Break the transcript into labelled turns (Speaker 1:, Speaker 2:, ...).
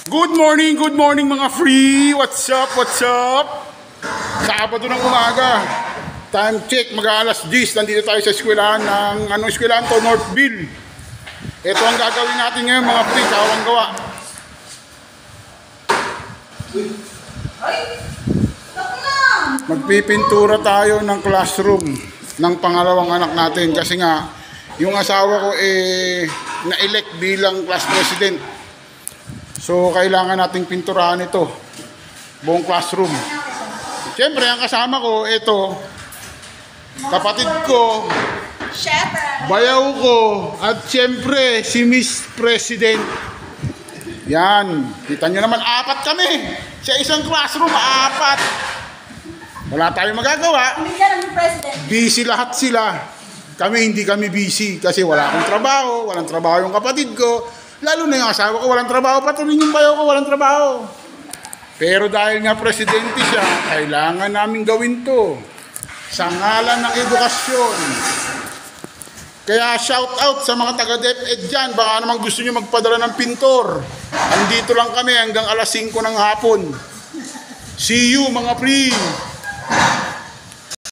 Speaker 1: Good morning mga free! What's up, what's up? Sabado ng umaga. Time check, mag-aalas 10. Nandito tayo sa eskwelahan ng, anong eskwelahan to? Northville. Ito ang gagawin natin ngayon mga free, kawang gawa. Magpipintura tayo ng classroom ng pangalawang anak natin kasi nga, yung asawa ko na-elect bilang class president. So, kailangan nating pinturahan ito. Buong classroom. Siyempre, ang kasama ko, ito. Kapatid ko. Bayaw ko. At siyempre, si Miss President. Yan. Kita nyo naman, 4 kami. Sa isang classroom, 4. Wala tayong magagawa. Busy lahat sila. Kami, hindi kami busy. Kasi wala akong trabaho. Walang trabaho yung kapatid ko. Lalo na yung asawa ko, walang trabaho, pati rin yung bayaw ko, walang trabaho. Pero dahil nga presidente siya, kailangan namin gawin to sa ngalan ng edukasyon. Kaya shout out sa mga taga-DepEd dyan, baka naman gusto nyo magpadala ng pintor. Andito lang kami hanggang alas 5 ng hapon. See you mga pre!